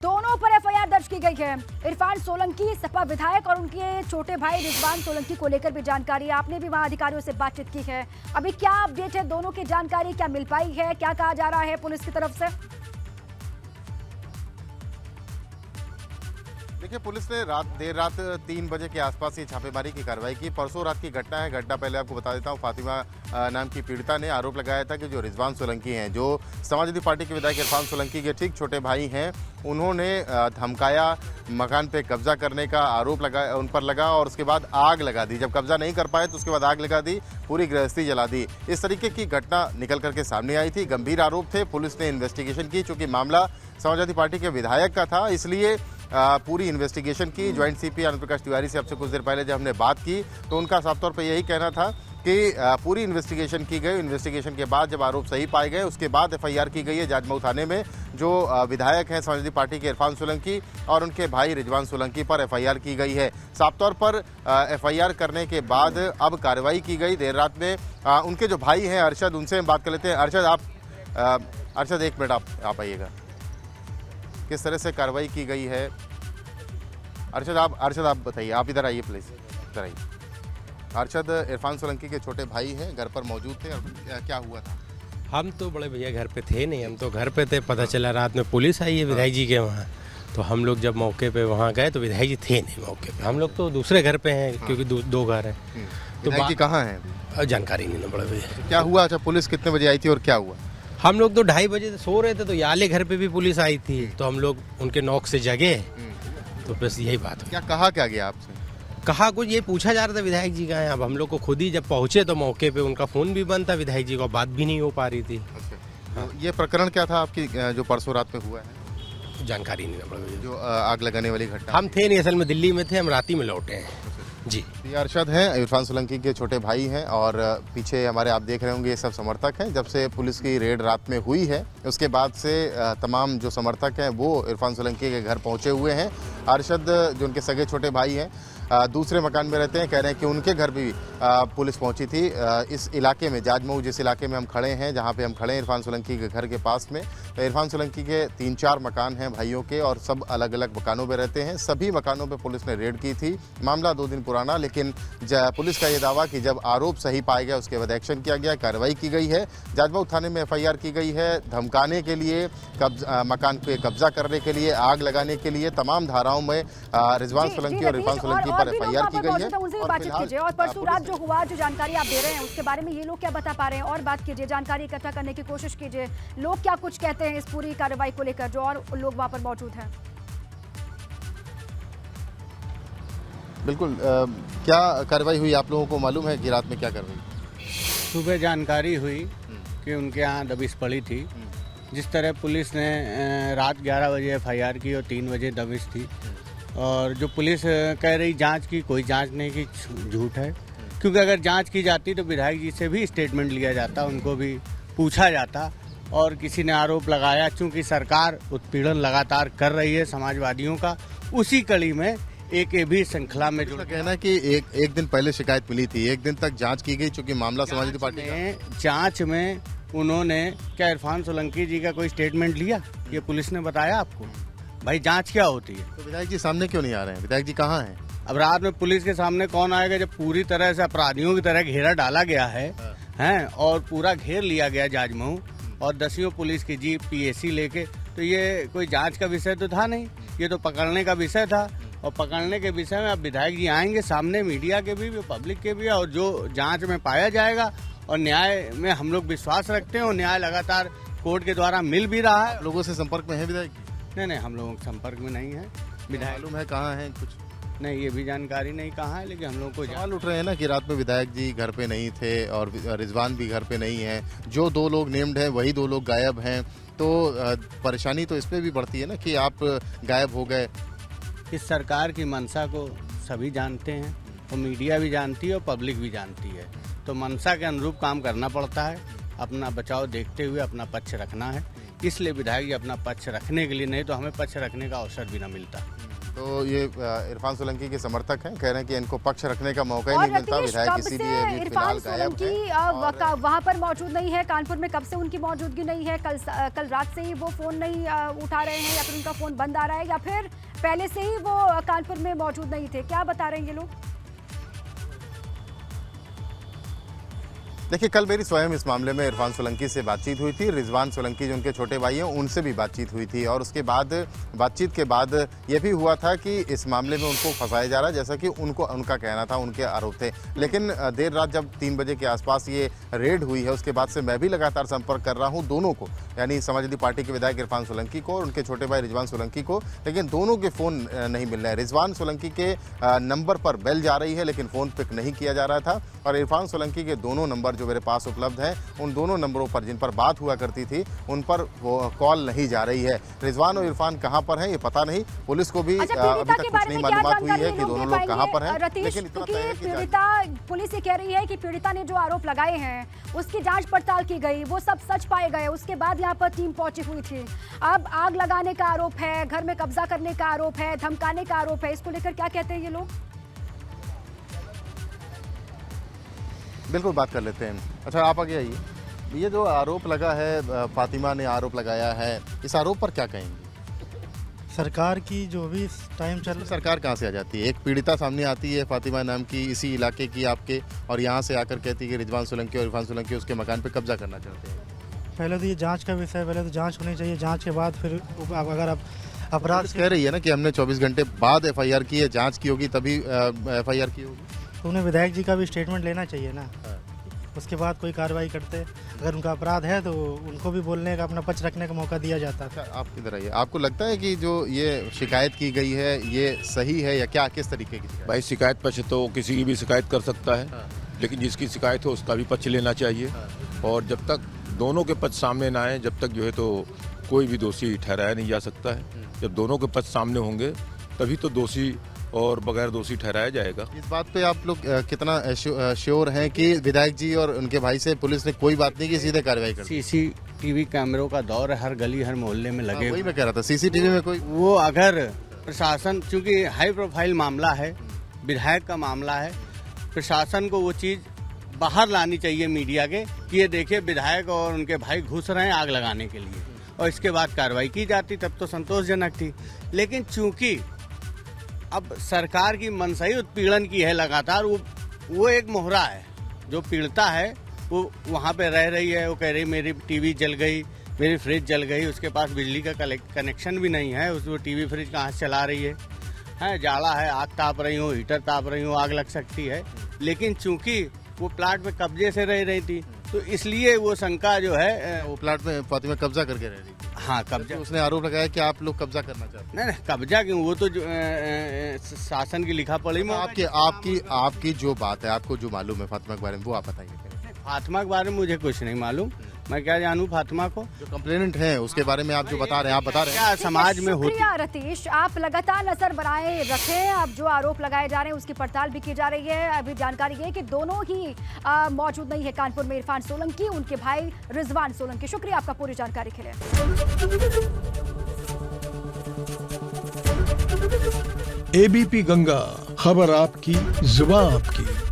दोनों पर एफआईआर दर्ज की गई है। इरफान सोलंकी सपा विधायक और उनके छोटे भाई रिजवान सोलंकी को लेकर भी जानकारी, आपने भी वहां अधिकारियों से बातचीत की है। अभी क्या अपडेट है, दोनों की जानकारी क्या मिल पाई है, क्या कहा जा रहा है पुलिस की तरफ से? देखिए, पुलिस ने देर रात 3 बजे के आसपास ये छापेमारी की कार्रवाई की। परसों रात की घटना है। घटना पहले आपको बता देता हूँ। फातिमा नाम की पीड़िता ने आरोप लगाया था कि जो रिजवान सोलंकी हैं, जो समाजवादी पार्टी के विधायक इरफान सोलंकी के ठीक छोटे भाई हैं, उन्होंने धमकाया, मकान पे कब्जा करने का आरोप उन पर लगा और उसके बाद आग लगा दी। जब कब्जा नहीं कर पाए तो उसके बाद आग लगा दी, पूरी गृहस्थी जला दी। इस तरीके की घटना निकल करके सामने आई थी। गंभीर आरोप थे। पुलिस ने इन्वेस्टिगेशन की। चूंकि मामला समाजवादी पार्टी के विधायक का था, इसलिए पूरी इन्वेस्टिगेशन की। ज्वाइंट सीपी आनंद प्रकाश तिवारी से अब से कुछ देर पहले जब हमने बात की तो उनका साफ तौर पर यही कहना था कि पूरी इन्वेस्टिगेशन की गई। इन्वेस्टिगेशन के बाद जब आरोप सही पाए गए, उसके बाद एफआईआर की गई है जाजमऊ थाने में। जो विधायक हैं समाजवादी पार्टी के इरफान सोलंकी और उनके भाई रिजवान सोलंकी पर एफआईआर की गई है। साफ तौर पर एफआईआर करने के बाद अब कार्रवाई की गई। देर रात में उनके जो भाई हैं अरशद, उनसे हम बात कर लेते हैं। अरशद, एक मिनट आप आइएगा। किस तरह से कार्रवाई की गई है? अरशद आप बताइए। आप इधर आइए प्लीज, इधर आइए। अरशद इरफान सोलंकी के छोटे भाई हैं, घर पर मौजूद थे और क्या हुआ था? हम तो बड़े भैया घर पे थे नहीं, हम तो घर पे थे। पता चला रात में पुलिस आई है विधायक जी के वहाँ, तो हम लोग जब मौके पे वहाँ गए तो विधायक जी थे नहीं मौके पे। हम लोग तो दूसरे घर पे हैं क्योंकि दो घर हैं। तो विधायक जी कहाँ हैं? जानकारी नहीं ना बड़े भैया। क्या हुआ? अच्छा, पुलिस कितने बजे आई थी और क्या हुआ? हम लोग तो 2:30 बजे सो रहे थे, तो याले घर पे भी पुलिस आई थी, तो हम लोग उनके नॉक से जगे। तो बस यही बात हुई। क्या कहा क्या गया आपसे? कहा कुछ ये पूछा जा रहा था विधायक जी का है। अब हम लोग को खुद ही जब पहुंचे तो मौके पे उनका फोन भी बंद था, विधायक जी को बात भी नहीं हो पा रही थी। तो ये प्रकरण क्या था आपकी जो परसों रात में हुआ है? जानकारी नहीं पड़ा भैया। जो आग लगाने वाली घटना? हम थे नहीं, असल में दिल्ली में थे, हम रात ही में लौटे हैं जी। ये अरशद हैं, इरफान सोलंकी के छोटे भाई हैं और पीछे हमारे आप देख रहे होंगे ये सब समर्थक हैं। जब से पुलिस की रेड रात में हुई है, उसके बाद से तमाम जो समर्थक हैं वो इरफान सोलंकी के घर पहुंचे हुए हैं। अरशद जो उनके सगे छोटे भाई हैं, दूसरे मकान में रहते हैं। कह रहे हैं कि उनके घर भी पुलिस पहुंची थी। इस इलाके में, जाजमऊ जिस इलाके में हम खड़े हैं, जहां पे हम खड़े हैं इरफान सोलंकी के घर के पास में, तो इरफान सोलंकी के 3-4 मकान हैं भाइयों के और सब अलग अलग मकानों में रहते हैं। सभी मकानों पे पुलिस ने रेड की थी। मामला 2 दिन पुराना, लेकिन पुलिस का ये दावा कि जब आरोप सही पाए गए उसके बाद एक्शन किया गया, कार्रवाई की गई है। जाजमऊ थाने में एफआईआर की गई है। धमकाने के लिए, मकान पे कब्जा करने के लिए, आग लगाने के लिए, तमाम धाराओं में रिजवान सोलंकी और इरफान सोलंकी पर एफआईआर की गई है। उनसे बातचीत कीजिए और परसों रात जो हुआ, जो जानकारी आप दे रहे हैं उसके बारे में ये लोग क्या बता पा रहे हैं, और बात कीजिए, जानकारी इकट्ठा करने की कोशिश कीजिए। लोग क्या कुछ कहते हैं इस पूरी कार्रवाई को लेकर, जो और लोग वहां पर मौजूद हैं? बिल्कुल। क्या कार्रवाई हुई, आप लोगों को मालूम है कि रात में क्या कार्रवाई? सुबह जानकारी हुई कि उनके यहाँ दबिश पड़ी थी। जिस तरह पुलिस ने रात 11 बजे एफआईआर की और 3 बजे दबिश थी, और जो पुलिस कह रही जांच की, कोई जांच नहीं की, झूठ है। क्योंकि अगर जांच की जाती तो विधायक जी से भी स्टेटमेंट लिया जाता, उनको भी पूछा जाता। और किसी ने आरोप लगाया, चूंकि सरकार उत्पीड़न लगातार कर रही है समाजवादियों का, उसी कड़ी में एक ये भी श्रृंखला में जुड़ कहना है कि एक दिन पहले शिकायत मिली थी, एक दिन तक जांच की गई, चूंकि मामला समाजवादी पार्टी का। जांच में उन्होंने क्या इरफान सोलंकी जी का कोई स्टेटमेंट लिया? ये पुलिस ने बताया आपको? भाई जांच क्या होती है? तो विधायक जी सामने क्यों नहीं आ रहे हैं? विधायक जी कहाँ हैं? अब रात में पुलिस के सामने कौन आएगा जब पूरी तरह से अपराधियों की तरह घेरा डाला गया है हैं, और पूरा घेर लिया गया जाजमऊ, और 10 पुलिस की जीप पीएसी लेके। तो ये कोई जांच का विषय तो था नहीं, ये तो पकड़ने का विषय था। और पकड़ने के विषय में अब विधायक जी आएंगे सामने, मीडिया के भी, पब्लिक के भी, और जो जांच में पाया जाएगा। और न्याय में हम लोग विश्वास रखते हैं और न्याय लगातार कोर्ट के द्वारा मिल भी रहा है। लोगों से संपर्क में है विधायक जी? नहीं, हम लोगों के संपर्क में नहीं है। विधायक मालूम है कहाँ है कुछ? नहीं, ये भी जानकारी नहीं कहाँ है, लेकिन हम लोग को सवाल उठ रहे हैं ना कि रात में विधायक जी घर पे नहीं थे और रिजवान भी घर पे नहीं है। जो 2 लोग नेम्ड हैं वही 2 लोग गायब हैं। तो परेशानी तो इस पे भी बढ़ती है ना कि आप गायब हो गए। इस सरकार की मंशा को सभी जानते हैं, और मीडिया भी जानती है और पब्लिक भी जानती है। तो मंशा के अनुरूप काम करना पड़ता है, अपना बचाव देखते हुए अपना पक्ष रखना है। इसलिए विधायक जी अपना पक्ष रखने के लिए, नहीं तो हमें पक्ष रखने का अवसर भी न मिलता। तो ये इरफान सोलंकी के समर्थक हैं, कह रहे हैं कि इनको पक्ष रखने का मौका ही और नहीं मिलता। रतीश, विधायक कब इसीलिए से अभी इरफान फिलहाल गायब सोलंकी हैं। वहां पर मौजूद नहीं है? कानपुर में कब से उनकी मौजूदगी नहीं है? कल रात से ही वो फोन नहीं उठा रहे हैं, या फिर उनका फोन बंद आ रहा है, या फिर पहले से ही वो कानपुर में मौजूद नहीं थे? क्या बता रहे हैं ये लोग? देखिए, कल मेरी स्वयं इस मामले में इरफान सोलंकी से बातचीत हुई थी। रिजवान सोलंकी जो उनके छोटे भाई हैं, उनसे भी बातचीत हुई थी, और उसके बाद बातचीत के बाद ये भी हुआ था कि इस मामले में उनको फंसाया जा रहा है, जैसा कि उनका कहना था, उनके आरोप थे। लेकिन देर रात जब 3 बजे के आसपास ये रेड हुई है, उसके बाद से मैं भी लगातार संपर्क कर रहा हूँ दोनों को, यानी समाजवादी पार्टी के विधायक इरफान सोलंकी को और उनके छोटे भाई रिजवान सोलंकी को, लेकिन दोनों के फ़ोन नहीं मिल रहे हैं। रिजवान सोलंकी के नंबर पर बेल जा रही है, लेकिन फ़ोन पिक नहीं किया जा रहा था, और इरफान सोलंकी के दोनों नंबर जो मेरे पास उपलब्ध हैं, उन दोनों नंबरों पर जिन पर बात हुआ करती थी, उन पर वो कॉल नहीं जा रही है। रिजवान और इरफान कहाँ पर हैं ये पता नहीं, पुलिस को भी अभी तक कुछ नहीं मालूमात हुई है कि दोनों लोग कहाँ पर हैं। लेकिन इतना तय है कि पीड़िता, पुलिस ये कह रही है कि पीड़िता ने जो आरोप लगाए हैं उसकी जांच पड़ताल की गई, वो सब सच पाए गए, उसके बाद यहाँ पर टीम पहुंची हुई थी। अब आग लगाने का आरोप है, घर में कब्जा करने का आरोप है, धमकाने का आरोप है, इसको लेकर क्या कहते हैं ये लोग? बिल्कुल बात कर लेते हैं। अच्छा, आप आगे आइए। ये जो आरोप लगा है, फातिमा ने आरोप लगाया है, इस आरोप पर क्या कहेंगे? सरकार की जो भी टाइम चल सरकार कहाँ से आ जाती है? एक पीड़िता सामने आती है फातिमा नाम की, इसी इलाके की आपके, और यहाँ से आकर कहती है कि रिजवान सोलंकी और इरफान सोलंकी उसके मकान पे कब्जा करना चाहते हैं। पहले तो ये जांच का विषय है, पहले तो जांच होनी चाहिए, जांच के बाद फिर अगर आप अपराध पुलिस कह रही है ना कि हमने 24 घंटे बाद एफआईआर की है, जांच की होगी तभी एफआईआर की होगी। तो उन्हें विधायक जी का भी स्टेटमेंट लेना चाहिए ना, उसके बाद कोई कार्रवाई करते। अगर उनका अपराध है तो उनको भी बोलने का, अपना पक्ष रखने का मौका दिया जाता है। अच्छा, आप किधर आइए। आपको लगता है कि जो ये शिकायत की गई है ये सही है या क्या, किस तरीके की शिकायत? भाई, शिकायत पक्ष तो किसी की भी शिकायत कर सकता है, लेकिन जिसकी शिकायत हो उसका भी पक्ष लेना चाहिए, और जब तक दोनों के पक्ष सामने ना आए, जब तक जो है तो कोई भी दोषी ठहराया नहीं जा सकता है। जब दोनों के पक्ष सामने होंगे तभी तो दोषी और बगैर दोषी ठहराया जाएगा। इस बात पे आप लोग कितना श्योर हैं कि विधायक जी और उनके भाई से पुलिस ने कोई बात नहीं की, सीधे कार्रवाई कर दी? सीसीटीवी कैमरों का दौर है, हर गली हर मोहल्ले में लगे। वही मैं कह रहा था, सीसीटीवी में कोई वो अगर प्रशासन, चूंकि हाई प्रोफाइल मामला है, विधायक का मामला है, प्रशासन को वो चीज बाहर लानी चाहिए मीडिया के कि ये देखिए विधायक और उनके भाई घुस रहे हैं आग लगाने के लिए, और इसके बाद कार्रवाई की जाती, तब तो संतोषजनक थी। लेकिन चूंकि अब सरकार की मनसाई उत्पीड़न की है लगातार, वो एक मोहरा है। जो पीड़िता है वो वहाँ पे रह रही है, वो कह रही मेरी टीवी जल गई, मेरी फ्रिज जल गई, उसके पास बिजली का कनेक्शन भी नहीं है, वो टीवी फ्रिज कहाँ से चला रही है, जाड़ा है, आग ताप रही हूँ, हीटर ताप रही हूँ, आग लग सकती है। लेकिन चूंकि वो प्लाट में कब्जे से रह रही थी, तो इसलिए वो शंका जो है, वो प्लाट में फातिमा कब्जा करके रह रही थी। हाँ, कब्जा। उसने आरोप लगाया कि आप लोग कब्जा करना चाहते हैं। नहीं, कब्जा क्यों, वो तो शासन की लिखा पढ़ी में। आपकी जो बात है, आपको जो मालूम है फातिमा के बारे में, वो आप बताइए। फातिमा के बारे में मुझे कुछ नहीं मालूम, मैं क्या जानूं फातिमा को। जो कंप्लेनेंट है उसके बारे में आप जो बता रहे हैं, आप बता रहे हैं क्या समाज में होती। शुक्रिया रतीश, आप लगातार नजर बनाए रखें। अब जो आरोप लगाए जा रहे हैं उसकी पड़ताल भी की जा रही है। अभी जानकारी है कि दोनों ही मौजूद नहीं है कानपुर में, इरफान सोलंकी, उनके भाई रिजवान सोलंकी। शुक्रिया आपका पूरी जानकारी के लिए। एबीपी गंगा, खबर आपकी, जुबान आपकी।